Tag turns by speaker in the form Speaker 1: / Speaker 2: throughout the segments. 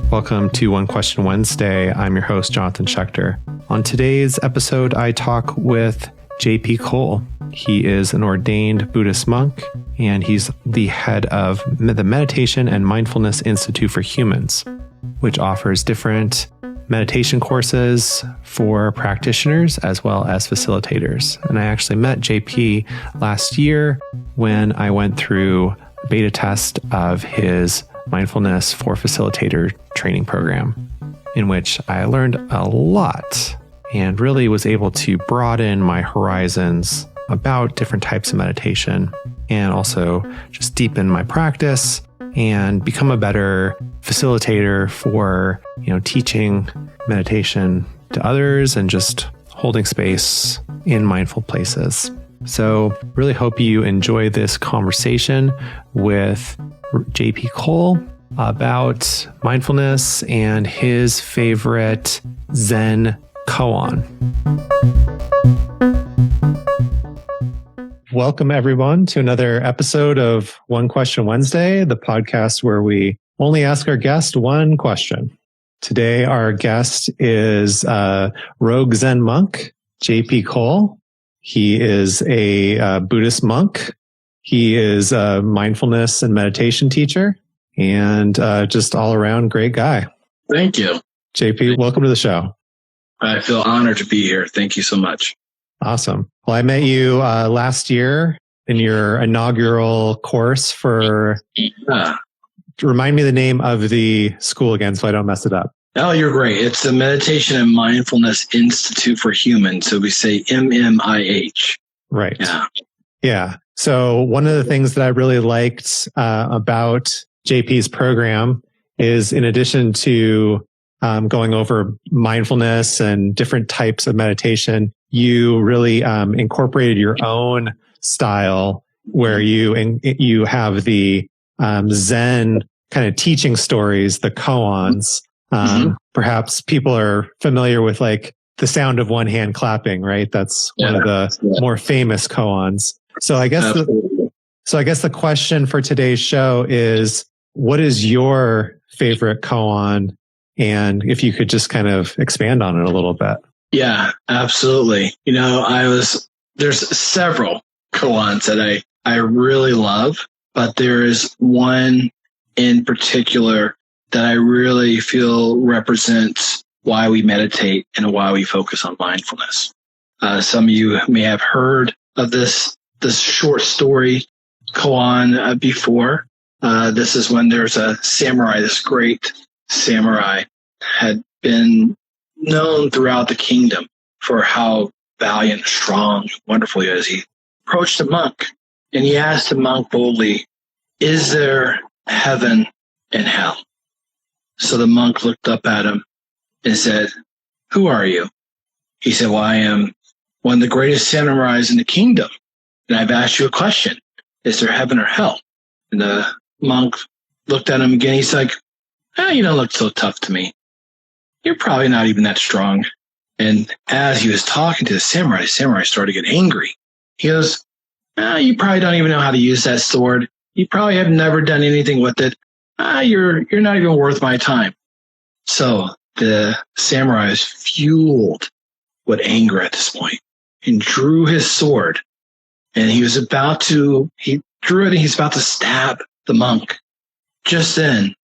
Speaker 1: Welcome to One Question Wednesday. I'm your host, Jonathan Schechter. On today's episode, I talk with J.P. Cole. He is an ordained Buddhist monk, and he's the head of the Meditation and Mindfulness Institute for Humans, which offers different meditation courses for practitioners as well as facilitators. And I actually met JP last year when I went through a beta test of his Mindfulness for Facilitator training program, in which I learned a lot and really was able to broaden my horizons about different types of meditation and also just deepen my practice and become a better facilitator for, teaching meditation to others and just holding space in mindful places. So really hope you enjoy this conversation with J.P. Cole about mindfulness and his favorite Zen koan. Welcome, everyone, to another episode of One Question Wednesday, the podcast where we only ask our guest one question. Today, our guest is rogue Zen monk, J.P. Cole. He is a Buddhist monk. He is a mindfulness and meditation teacher and just all around great guy.
Speaker 2: Thank you.
Speaker 1: JP, welcome to the show.
Speaker 2: I feel honored to be here. Thank you so much.
Speaker 1: Awesome. Well, I met you last year in your inaugural course for... Remind me the name of the school again so I don't mess it up.
Speaker 2: Oh, you're great. It's the Meditation and Mindfulness Institute for Humans. So we say MMIH.
Speaker 1: Right.
Speaker 2: Yeah.
Speaker 1: Yeah. So one of the things that I really liked about JP's program is, in addition to going over mindfulness and different types of meditation, you really incorporated your own style where you have the Zen kind of teaching stories, the koans. Perhaps people are familiar with like the sound of one hand clapping, right? That's one of the more famous koans. So I guess the question for today's show is, what is your favorite koan? And if you could just kind of expand on it a little bit.
Speaker 2: Yeah, absolutely. There's several koans that I really love, but there is one in particular that I really feel represents why we meditate and why we focus on mindfulness. Some of you may have heard of this short story koan before. This is when there's a samurai, this great samurai had been known throughout the kingdom for how valiant, strong, wonderful he is. He approached a monk and he asked the monk boldly, "Is there heaven and hell?" So the monk looked up at him and said, "Who are you?" He said, "Well, I am one of the greatest samurais in the kingdom. And I've asked you a question. Is there heaven or hell?" And the monk looked at him again. He's like, "You don't look so tough to me. You're probably not even that strong." And as he was talking to the samurai started to get angry. He goes, "You probably don't even know how to use that sword. You probably have never done anything with it. You're not even worth my time." So the samurai is fueled with anger at this point and drew his sword. And he drew it and he's about to stab the monk. Just then,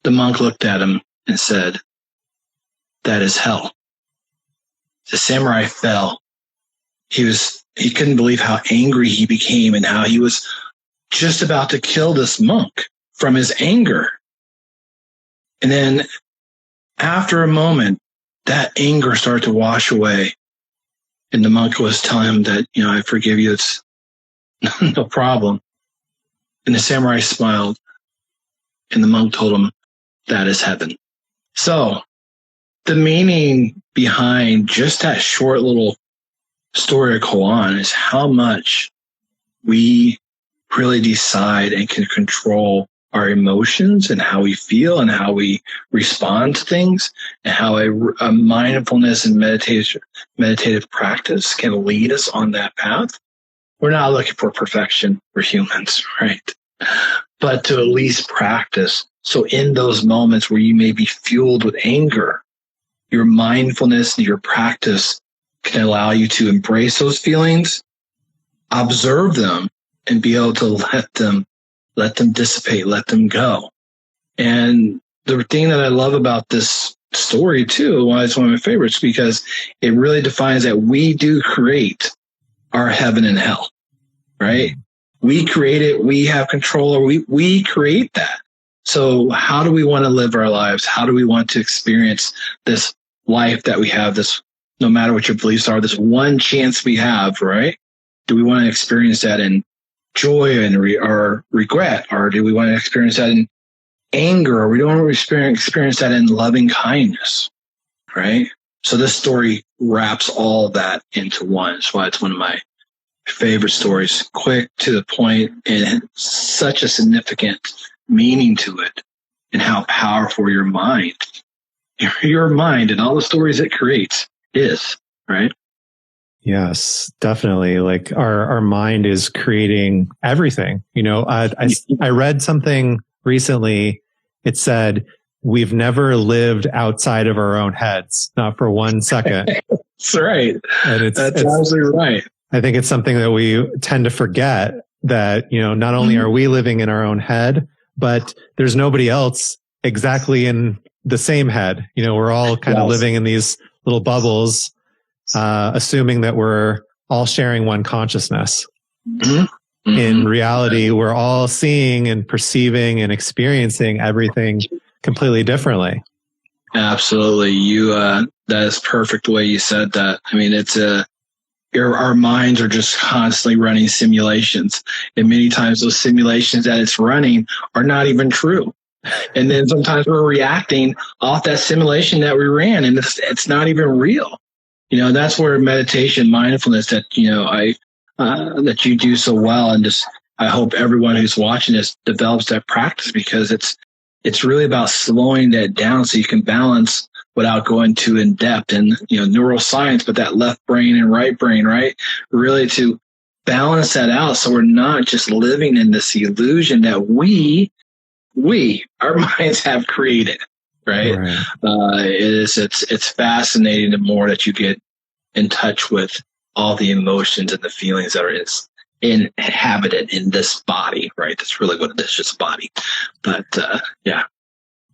Speaker 2: the monk looked at him and said, "That is hell." The samurai fell. He couldn't believe how angry he became and how he was just about to kill this monk from his anger. And then after a moment, that anger started to wash away. And the monk was telling him that, "I forgive you. It's no problem." And the samurai smiled. And the monk told him, "That is heaven." So the meaning behind just that short little story of koan is how much we really decide and can control our emotions and how we feel and how we respond to things, and how a mindfulness and meditative practice can lead us on that path. We're not looking for perfection. We're humans, right? but to at least practice. So in those moments where you may be fueled with anger, your mindfulness and your practice can allow you to embrace those feelings, observe them, and be able to let them dissipate, let them go. And the thing that I love about this story too, why it's one of my favorites, because it really defines that we do create our heaven and hell, right? We create it. We have control, or we create that. So how do we want to live our lives? How do we want to experience this life that we have, this, no matter what your beliefs are, this one chance we have, right? Do we want to experience that in joy and or regret? Or do we want to experience that in anger? Or we don't want to experience that in loving kindness, right? So this story wraps all that into one. That's why it's one of my favorite stories. Quick, to the point, and such a significant meaning to it, and how powerful your mind and all the stories it creates is, right?
Speaker 1: Yes, definitely. Like our mind is creating everything. I read something recently. It said, we've never lived outside of our own heads, not for 1 second.
Speaker 2: That's right.
Speaker 1: And
Speaker 2: that's absolutely right.
Speaker 1: I think it's something that we tend to forget, that, not only are we living in our own head, but there's nobody else exactly in the same head. We're all kind of living in these little bubbles, assuming that we're all sharing one consciousness. In reality, we're all seeing and perceiving and experiencing everything completely differently.
Speaker 2: Absolutely. That is perfect the way you said that. I mean, our minds are just constantly running simulations. And many times those simulations that it's running are not even true. And then sometimes we're reacting off that simulation that we ran, and it's not even real. That's where meditation, mindfulness that, that you do so well. And just, I hope everyone who's watching this develops that practice, because it's really about slowing that down so you can balance without going too in depth and, neuroscience, but that left brain and right brain, right? Really to balance that out. So we're not just living in this illusion that our minds have created, right? It's fascinating the more that you get in touch with all the emotions and the feelings that are inhabited in this body, right? That's really what it is, just a body. But, yeah.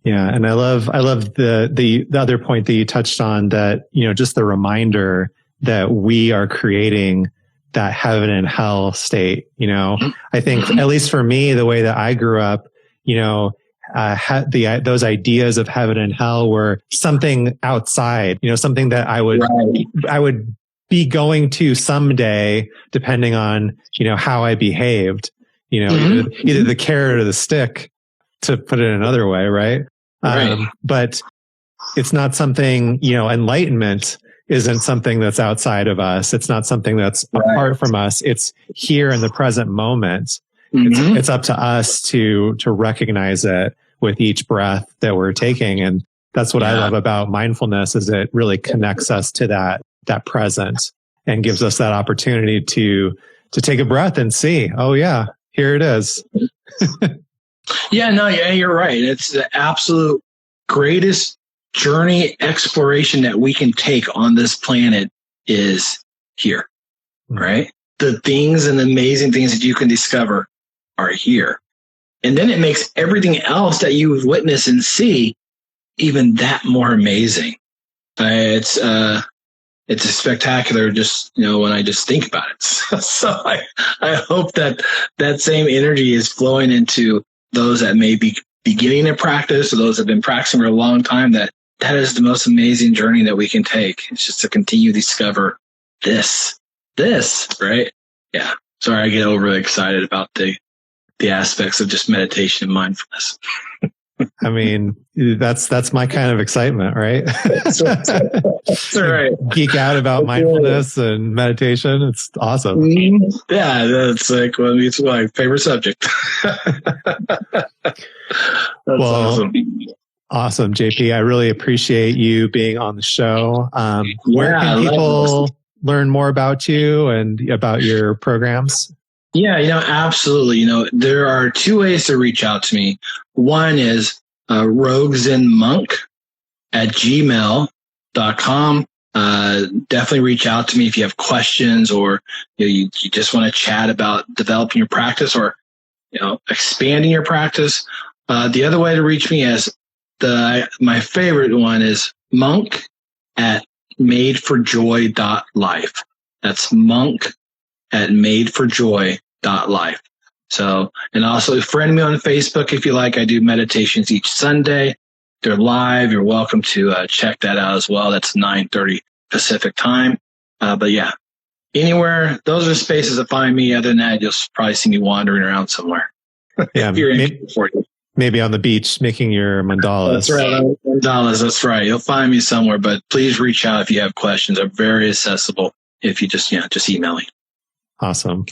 Speaker 1: Yeah. And I love the other point that you touched on, that, just the reminder that we are creating that heaven and hell state. I think, at least for me, the way that I grew up, those ideas of heaven and hell were something outside, something that I would be going to someday, depending on, how I behaved, either the carrot or the stick, to put it another way. Right. But it's not something, enlightenment isn't something that's outside of us. It's not something that's apart from us. It's here in the present moment. It's up to us to recognize it with each breath that we're taking. And that's what I love about mindfulness, is it really connects us to that present and gives us that opportunity to take a breath and see, oh yeah, here it is.
Speaker 2: You're right. It's the absolute greatest journey exploration that we can take on this planet is here, right? The things and the amazing things that you can discover are here. And then it makes everything else that you witness and see even that more amazing. It's a spectacular, just, when I just think about it. So I hope that same energy is flowing into those that may be beginning to practice, or those that have been practicing for a long time, that is the most amazing journey that we can take. It's just to continue to discover this, right? Yeah. Sorry, I get overly excited about the aspects of just meditation and mindfulness.
Speaker 1: I mean, that's my kind of excitement, right?
Speaker 2: That's right.
Speaker 1: Geek out about mindfulness and meditation. It's awesome.
Speaker 2: Yeah, that's it's my favorite subject.
Speaker 1: Awesome, JP. I really appreciate you being on the show. Where can people learn more about you and about your programs?
Speaker 2: Yeah, absolutely. There are two ways to reach out to me. One is roguezenmonk@gmail.com. Definitely reach out to me if you have questions, or you just want to chat about developing your practice, or expanding your practice. The other way to reach me is my favorite one is monk@madeforjoy.life. That's monk@madeforjoy.life. So, and also friend me on Facebook if you like. I do meditations each Sunday. They're live. You're welcome to check that out as well. That's 9:30 Pacific time. But yeah, anywhere, those are spaces to find me. Other than that, you'll probably see me wandering around somewhere.
Speaker 1: Yeah, maybe on the beach making your mandalas.
Speaker 2: That's right, mandalas. That's right. You'll find me somewhere. But please reach out if you have questions. I'm very accessible. If you just email me.
Speaker 1: Awesome.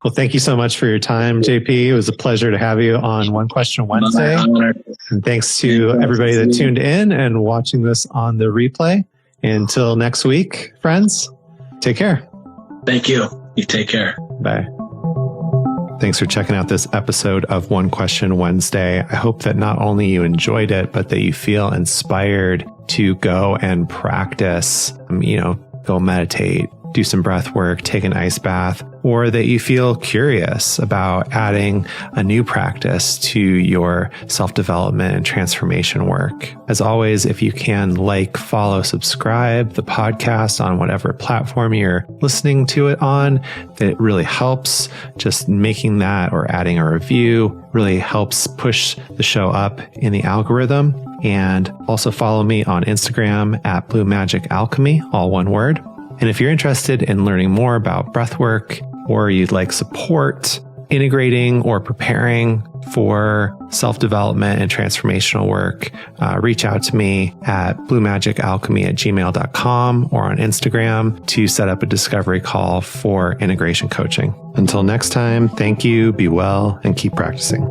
Speaker 1: Well, thank you so much for your time, JP. It was a pleasure to have you on One Question Wednesday. And thanks to everybody that tuned in and watching this on the replay. Until next week, friends, take care.
Speaker 2: Thank you. You take care.
Speaker 1: Bye. Thanks for checking out this episode of One Question Wednesday. I hope that not only you enjoyed it, but that you feel inspired to go and practice, go meditate, do some breath work, take an ice bath, or that you feel curious about adding a new practice to your self-development and transformation work. As always, if you can follow, subscribe the podcast on whatever platform you're listening to it on, that really helps. Just making that or adding a review really helps push the show up in the algorithm. And also follow me on Instagram @Blue Magic Alchemy, all one word. And if you're interested in learning more about breathwork, or you'd like support integrating or preparing for self-development and transformational work, reach out to me at bluemagicalchemy@gmail.com or on Instagram to set up a discovery call for integration coaching. Until next time, thank you, be well, and keep practicing.